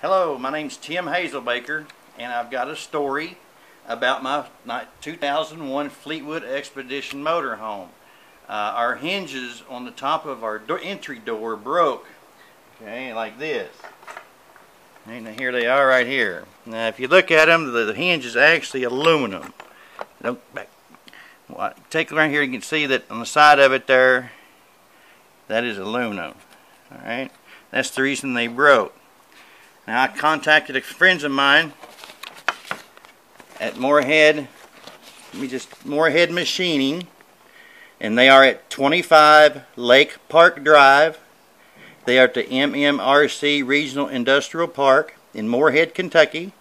Hello, my name's Tim Hazelbaker, and I've got a story about my 2001 Fleetwood Expedition motorhome. Our hinges on the top of our entry door broke, okay, like this. And here they are right here. Now if you look at them, the hinge is actually aluminum. Take a look right here, you can see that on the side of it there, that is aluminum. Alright, that's the reason they broke. Now I contacted a friend of mine at Morehead Machining, and they are at 25 Lake Park Drive. They are at the MMRC Regional Industrial Park in Morehead, Kentucky,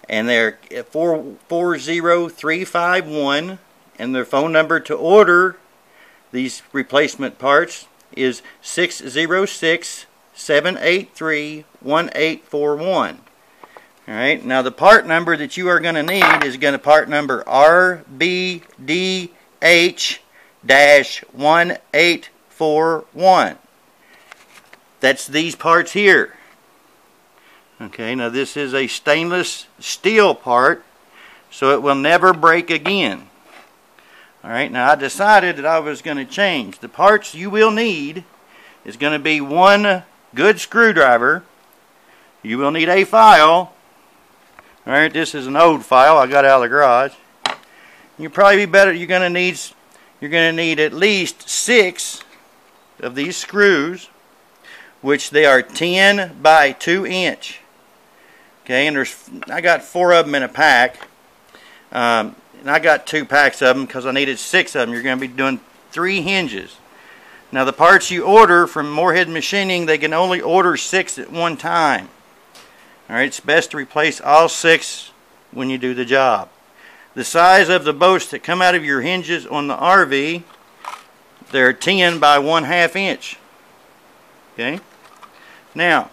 and they're at 40351, and their phone number to order these replacement parts is 606-783-1841. Alright, now the part number that you are going to need is going to part number RBDH-1841. That's these parts here. Okay, now this is a stainless steel part, so it will never break again. Alright, now I decided that I was going to change. The parts you will need is going to be one good screwdriver. You will need a file. Alright, this is an old file I got out of the garage. You'll probably be better. You're going to need at least 6 of these screws, which they are 10 by 2 inch. Okay, and I got 4 of them in a pack. And I got 2 packs of them because I needed 6 of them. You're going to be doing 3 hinges. Now the parts you order from Morehead Machining, they can only order 6 at one time. Alright, it's best to replace all 6 when you do the job. The size of the bolts that come out of your hinges on the RV, they're 10 by 1/2 inch. Okay? Now,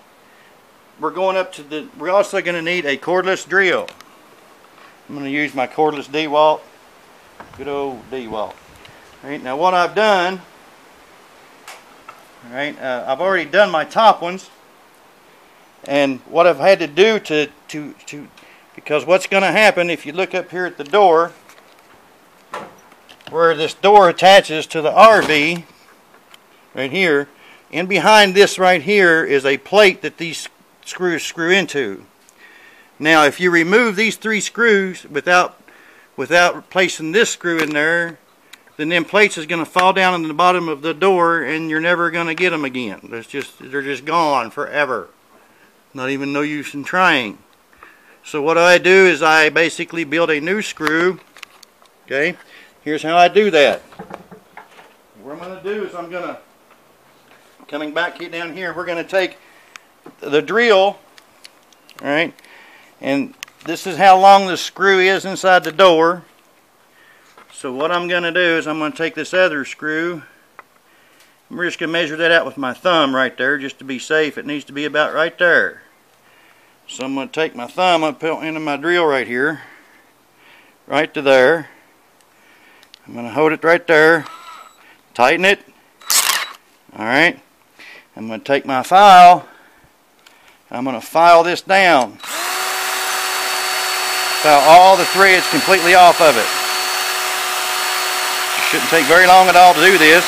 we're also going to need a cordless drill. I'm going to use my cordless DeWalt. Good old DeWalt. Alright, now what I've done, alright, I've already done my top ones. And what I've had to do because what's going to happen if you look up here at the door, where this door attaches to the RV, right here, and behind this right here is a plate that these screws screw into. Now if you remove these 3 screws without placing this screw in there, then them plates is going to fall down in the bottom of the door and you're never going to get them again. They're just gone forever. Not even no use in trying. So what I do is I basically build a new screw. Okay, here's how I do that. What I'm going to do is coming back here down here, we're going to take the drill, alright, and this is how long the screw is inside the door. So what I'm going to do is I'm going to take this other screw. We're just going to measure that out with my thumb right there just to be safe. It needs to be about right there. So I'm going to take my thumb and put it into my drill right here, right to there. I'm going to hold it right there, tighten it. Alright, I'm going to take my file, I'm going to file this down. File all the threads completely off of it. It shouldn't take very long at all to do this.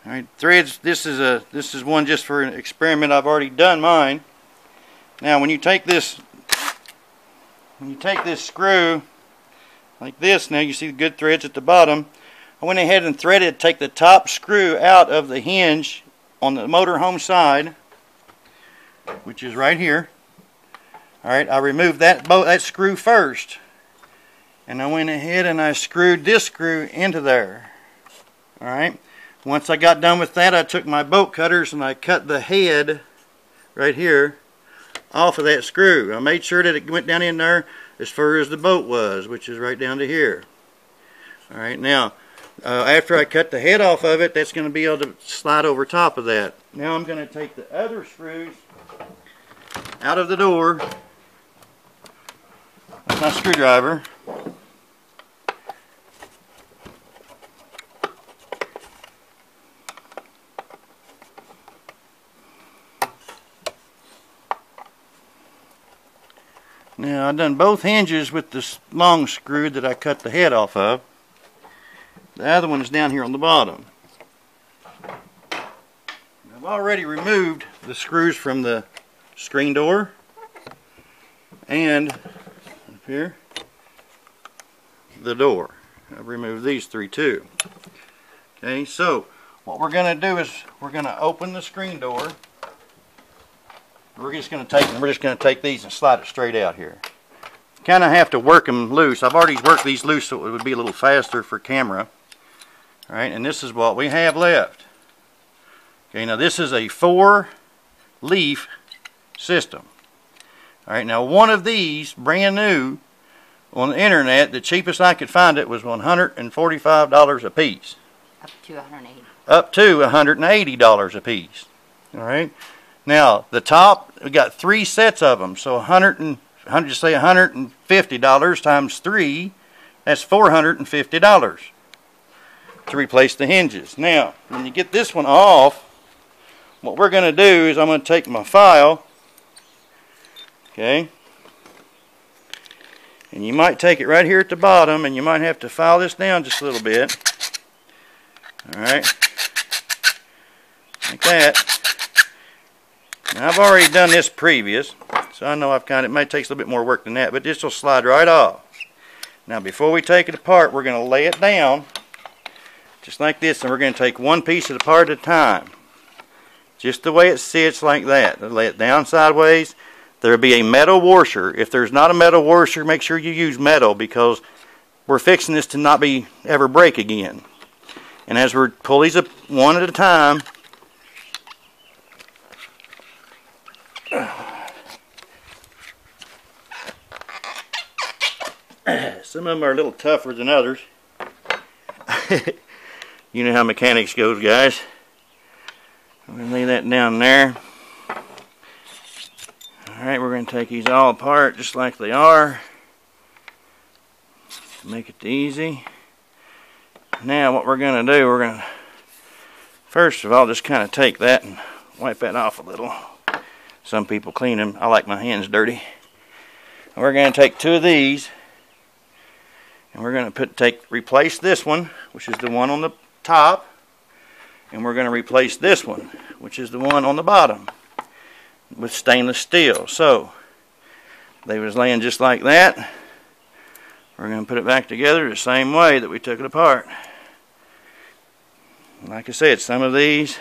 Alright, threads, this is one just for an experiment. I've already done mine. Now when you take this screw like this, now you see the good threads at the bottom. I went ahead and threaded, take the top screw out of the hinge on the motorhome side, which is right here. Alright, I removed that screw first, and I went ahead and I screwed this screw into there. Alright, once I got done with that, I took my bolt cutters and I cut the head right here off of that screw. I made sure that it went down in there as far as the bolt was, which is right down to here. Alright, now after I cut the head off of it, that's going to be able to slide over top of that. Now I'm going to take the other screws out of the door with my screwdriver. Now I've done both hinges with this long screw that I cut the head off of. The other one is down here on the bottom. I've already removed the screws from the screen door and up here the door. I've removed these three too. Okay, so what we're going to do is we're going to open the screen door. We're just going to take these and slide it straight out here. Kind of have to work them loose. I've already worked these loose so it would be a little faster for camera. All right, and this is what we have left. Okay, now this is a 4-leaf system. All right, now one of these, brand new, on the internet, the cheapest I could find it was $145 a piece. Up to $180. Up to $180 a piece. All right. Now the top, we got 3 sets of them, so $150 times 3, that's $450 to replace the hinges. Now, when you get this one off, what we're going to do is I'm going to take my file, okay, and you might take it right here at the bottom, and you might have to file this down just a little bit. All right, like that. Now I've already done this previous, so I know it may take a little bit more work than that, but this will slide right off. Now before we take it apart, we're going to lay it down just like this, and we're going to take one piece of the part at a time. Just the way it sits, like that. Lay it down sideways. There will be a metal washer. If there's not a metal washer, make sure you use metal, because we're fixing this to not ever break again. And as we pull these up one at a time, some of them are a little tougher than others. You know how mechanics goes, guys. I'm going to lay that down there. Alright, we're going to take these all apart just like they are to make it easy. Now what we're going to do, we're going to first of all just kind of take that and wipe that off a little. Some people clean them. I like my hands dirty. And we're going to take 2 of these, and we're going to replace this one, which is the one on the top, and we're going to replace this one, which is the one on the bottom, with stainless steel. So they was laying just like that. We're going to put it back together the same way that we took it apart. Like I said, some of these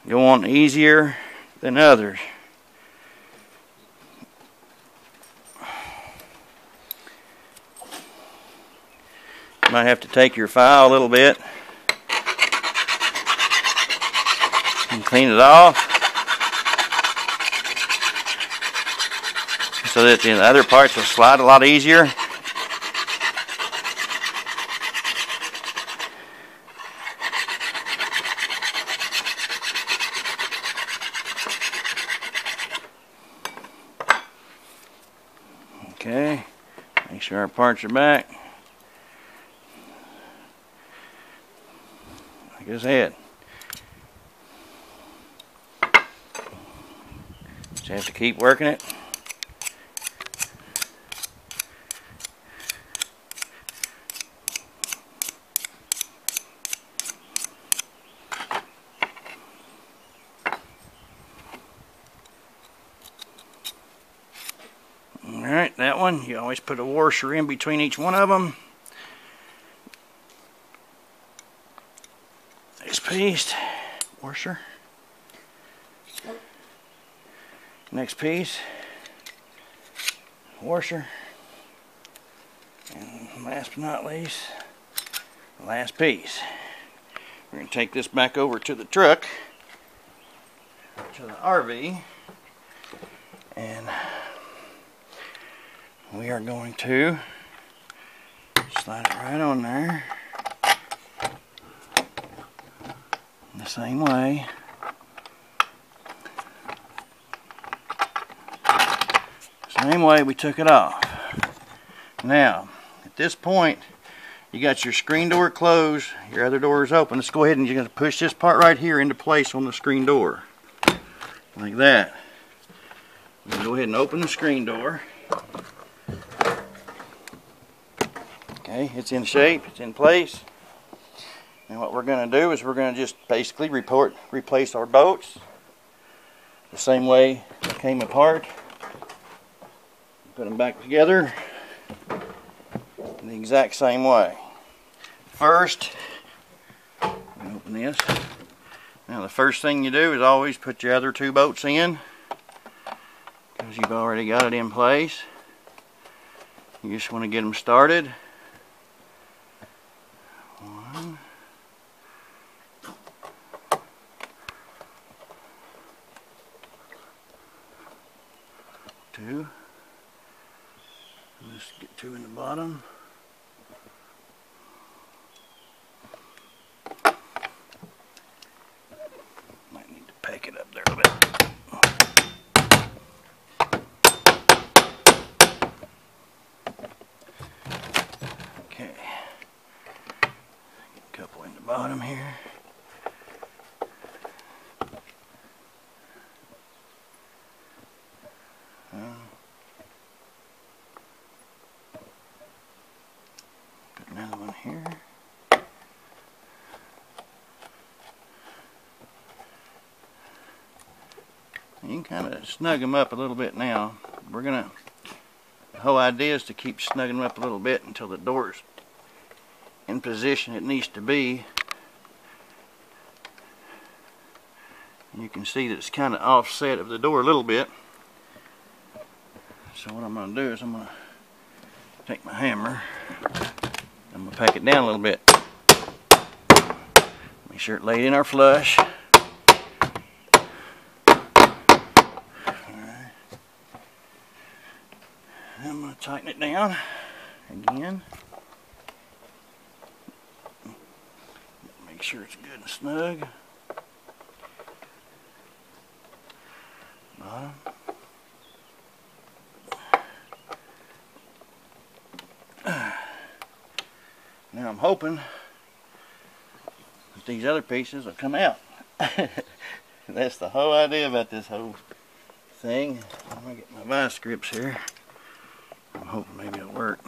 go on easier than others. You might have to take your file a little bit and clean it off so that the other parts will slide a lot easier. Okay, make sure our parts are back. Like I said, just have to keep working it. Alright, that one, you always put a washer in between each one of them. This piece, washer. Next piece, washer. And last but not least, the last piece. We're going to take this back over to the truck, to the RV, and we are going to slide it right on there the same way. Same way we took it off. Now, at this point, you got your screen door closed, your other door is open. Let's go ahead and you're going to push this part right here into place on the screen door. Like that. We're going to go ahead and open the screen door. Okay, it's in shape, it's in place. And what we're going to do is we're going to just basically replace our bolts the same way they came apart. Put them back together in the exact same way. First, open this. Now the first thing you do is always put your other two bolts in, because you've already got it in place. You just want to get them started. One. Two. Let's get two in the bottom. Might need to pack it up there a bit. Okay. Get a couple in the bottom here. Put another one here. You can kind of snug them up a little bit now. The whole idea is to keep snugging them up a little bit until the door's in position it needs to be. And you can see that it's kind of offset of the door a little bit. So what I'm going to do is I'm going to take my hammer. I'm going to pack it down a little bit. Make sure it laid in our flush. Alright. I'm going to tighten it down again. Make sure it's good and snug. Bottom. Now I'm hoping that these other pieces will come out. That's the whole idea about this whole thing. I'm going to get my vice grips here. I'm hoping maybe it'll work.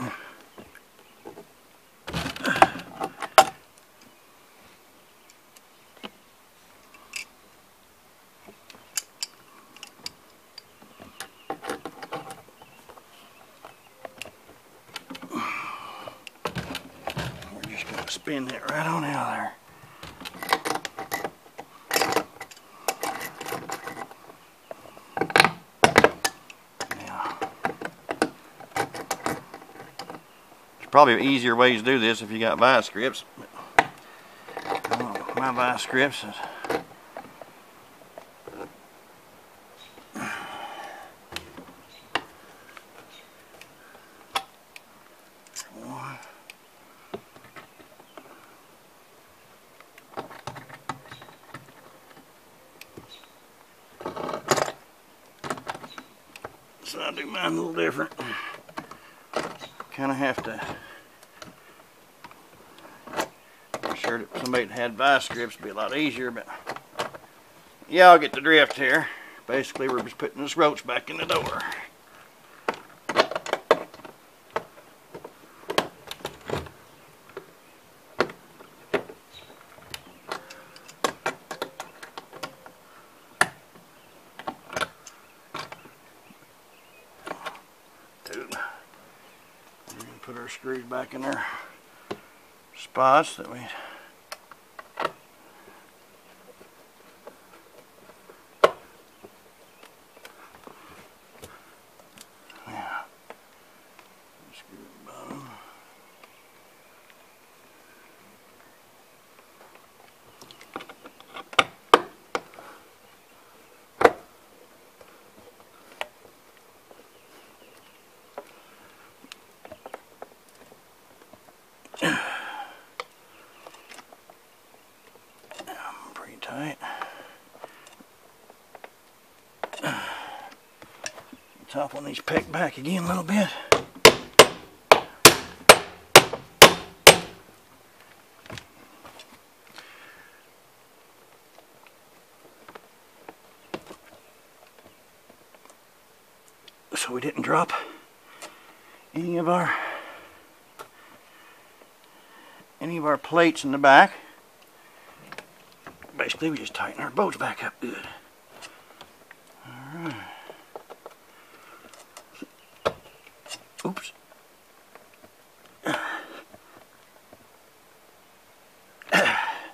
Spin that right on out of there. Now, there's probably easier ways to do this if you got vice grips. My vice grips is so I do mine a little different. Kind of have to be sure that somebody that had vice grips would be a lot easier, but yeah, I'll get the drift here. Basically, we're just putting this roach back in the door. Put our screws back in their spots that we screw the bottom. Pretty tight. Top one needs pegged back again a little bit. So we didn't drop any of our plates in the back. Basically, we just tighten our bolts back up good. Alright. Oops.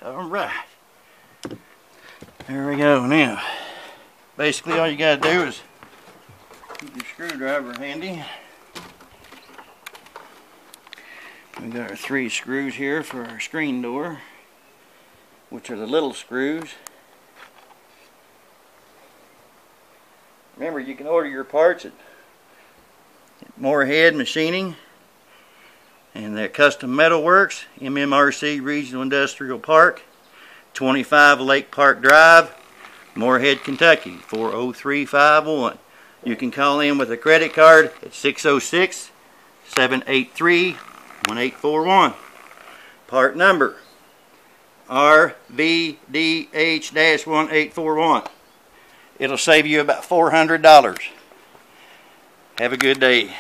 Alright. There we go. Now, basically all you gotta do is keep your screwdriver handy. We got our 3 screws here for our screen door, which are the little screws. Remember, you can order your parts at Morehead Machining and their Custom Metal Works, MMRC Regional Industrial Park, 25 Lake Park Drive, Morehead, Kentucky, 40351. You can call in with a credit card at 606-783-1841. Part number RVDH-1841. It'll save you about $400. Have a good day.